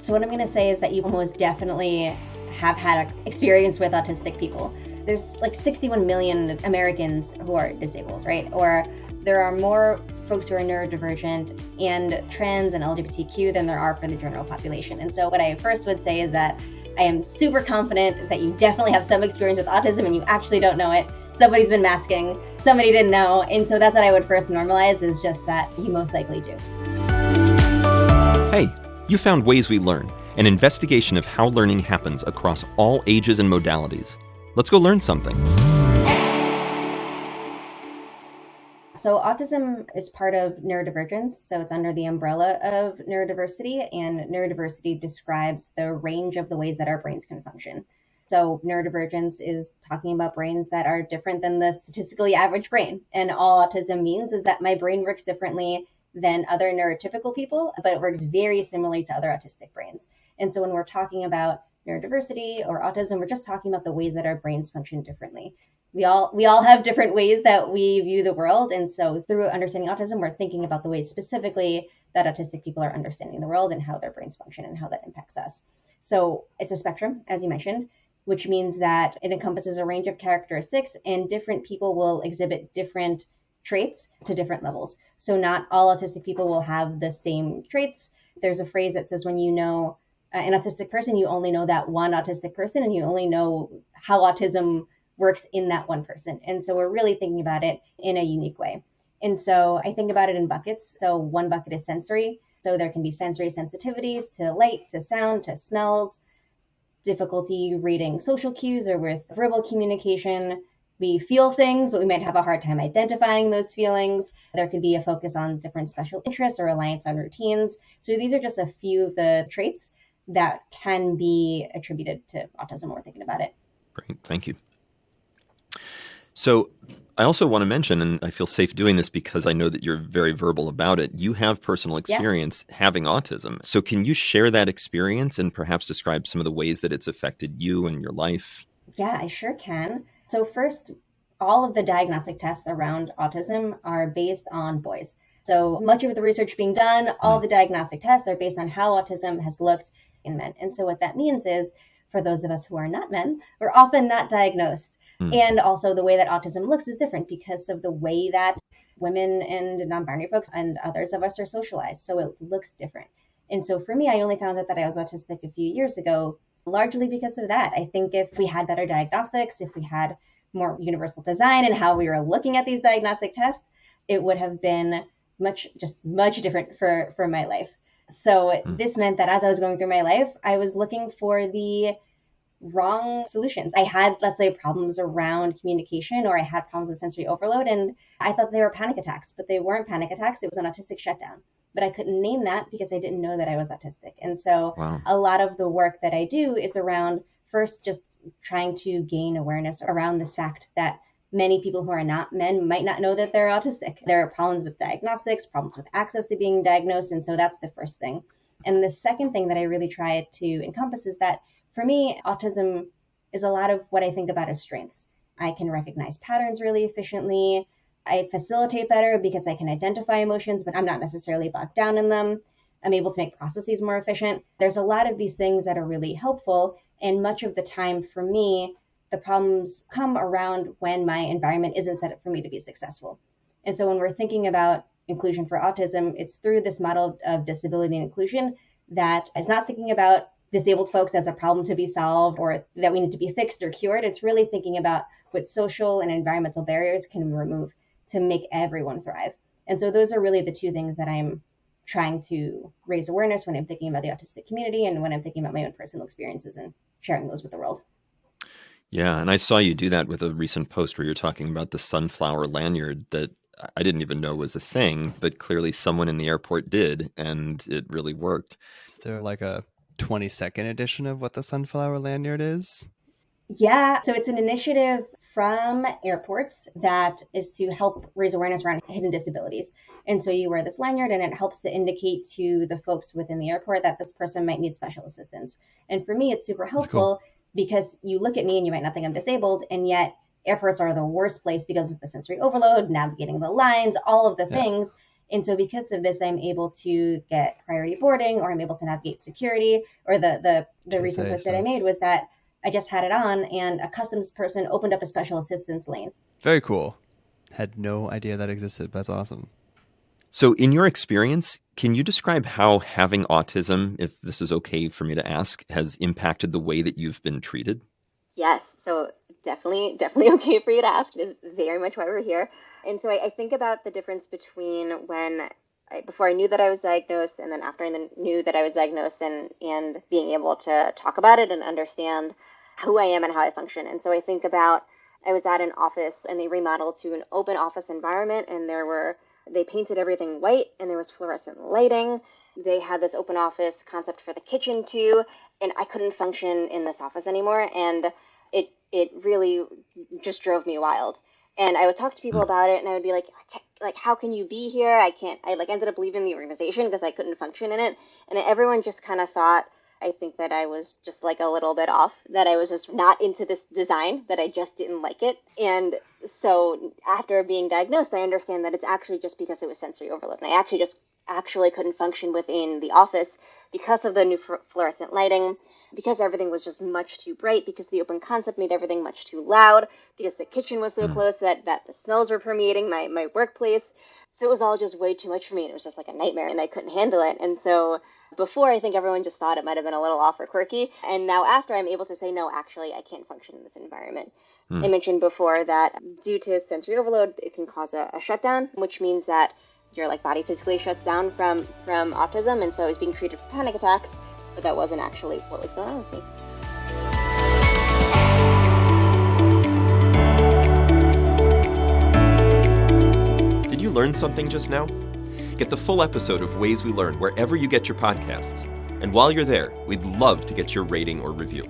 So what I'm going to say is that you almost definitely have had experience with autistic people. There's like 61 million Americans who are disabled, right? Or there are more folks who are neurodivergent and trans and LGBTQ than there are for the general population. And so what I first would say is that I am super confident that you definitely have some experience with autism and you actually don't know it. Somebody's been masking, somebody didn't know. And so that's what I would first normalize, is just that you most likely do. Hey, you found Ways We Learn, an investigation of how learning happens across all ages and modalities. Let's go learn something. So autism is part of neurodivergence, so it's under the umbrella of neurodiversity, and neurodiversity describes the range of the ways that our brains can function. So neurodivergence is talking about brains that are different than the statistically average brain. And all autism means is that my brain works differently than other neurotypical people, but it works very similarly to other autistic brains. And so when we're talking about neurodiversity or autism, we're just talking about the ways that our brains function differently. We all have different ways that we view the world. And so through understanding autism, we're thinking about the ways specifically that autistic people are understanding the world and how their brains function and how that impacts us. So it's a spectrum, as you mentioned, which means that it encompasses a range of characteristics, and different people will exhibit different traits to different levels. So not all autistic people will have the same traits. There's a phrase that says when you know an autistic person, you only know that one autistic person, and you only know how autism works in that one person. And so we're really thinking about it in a unique way. And so I think about it in buckets. So one bucket is sensory. So there can be sensory sensitivities to light, to sound, to smells, difficulty reading social cues or with verbal communication. We feel things, but we might have a hard time identifying those feelings. There could be a focus on different special interests or reliance on routines. So these are just a few of the traits that can be attributed to autism when we're thinking about it. Great, thank you. So I also want to mention, and I feel safe doing this because I know that you're very verbal about it, you have personal experience having autism. So can you share that experience and perhaps describe some of the ways that it's affected you and your life? Yeah, I sure can. So first, all of the diagnostic tests around autism are based on boys. So much of the research being done, all the diagnostic tests are based on how autism has looked in men. And so what that means is, for those of us who are not men, we're often not diagnosed. And also the way that autism looks is different because of the way that women and non-binary folks and others of us are socialized. So it looks different. And so for me, I only found out that I was autistic a few years ago, largely because of that. I think if we had better diagnostics, if we had more universal design and how we were looking at these diagnostic tests, it would have been much different for my life. So this meant that as I was going through my life, I was looking for the wrong solutions. I had, let's say, problems around communication, or I had problems with sensory overload, and I thought they were panic attacks, but they weren't panic attacks. It was an autistic shutdown. But I couldn't name that because I didn't know that I was autistic. And so a lot of the work that I do is around first just trying to gain awareness around this fact that many people who are not men might not know that they're autistic. There are problems with diagnostics, problems with access to being diagnosed. And so that's the first thing. And the second thing that I really try to encompass is that for me, autism is a lot of what I think about as strengths. I can recognize patterns really efficiently. I facilitate better because I can identify emotions, but I'm not necessarily bogged down in them. I'm able to make processes more efficient. There's a lot of these things that are really helpful. And much of the time for me, the problems come around when my environment isn't set up for me to be successful. And so when we're thinking about inclusion for autism, it's through this model of disability and inclusion that is not thinking about disabled folks as a problem to be solved or that we need to be fixed or cured. It's really thinking about what social and environmental barriers can remove to make everyone thrive. And so those are really the two things that I'm trying to raise awareness when I'm thinking about the autistic community and when I'm thinking about my own personal experiences and sharing those with the world. Yeah, and I saw you do that with a recent post where you're talking about the sunflower lanyard that I didn't even know was a thing, but clearly someone in the airport did, and it really worked. Is there like a 22nd edition of what the sunflower lanyard is? Yeah, so it's an initiative from airports that is to help raise awareness around hidden disabilities. And so you wear this lanyard and it helps to indicate to the folks within the airport that this person might need special assistance. And for me, it's super helpful because you look at me and you might not think I'm disabled, and yet airports are the worst place because of the sensory overload, navigating the lines, all of the things. And so because of this, I'm able to get priority boarding, or I'm able to navigate security. Or the recent post that I made was that I just had it on and a customs person opened up a special assistance lane. Very cool. Had no idea that existed. That's awesome. So in your experience, can you describe how having autism, if this is okay for me to ask, has impacted the way that you've been treated? Yes. So definitely okay for you to ask. It is very much why we're here. And so I think about the difference between before I knew that I was diagnosed, and then after I knew that I was diagnosed, and being able to talk about it and understand who I am and how I function. And so I think about, I was at an office and they remodeled to an open office environment, and they painted everything white and there was fluorescent lighting. They had this open office concept for the kitchen too, and I couldn't function in this office anymore. And it really just drove me wild. And I would talk to people about it, and I would be like, how can you be here? I ended up leaving the organization because I couldn't function in it. And everyone just kind of thought, I think that I was just like a little bit off, that I was just not into this design, that I just didn't like it. And so after being diagnosed, I understand that it's actually just because it was sensory overload. And I actually couldn't function within the office because of the new fluorescent lighting, because everything was just much too bright, because the open concept made everything much too loud, because the kitchen was so close that the smells were permeating my workplace. So it was all just way too much for me. It was just like a nightmare, and I couldn't handle it. And so before, I think everyone just thought it might have been a little off or quirky. And now after, I'm able to say, no, actually, I can't function in this environment. I mentioned before that due to sensory overload, it can cause a shutdown, which means that your body physically shuts down from autism. And so I was being treated for panic attacks, but that wasn't actually what was going on with me. Did you learn something just now? Get the full episode of Ways We Learn wherever you get your podcasts. And while you're there, we'd love to get your rating or review.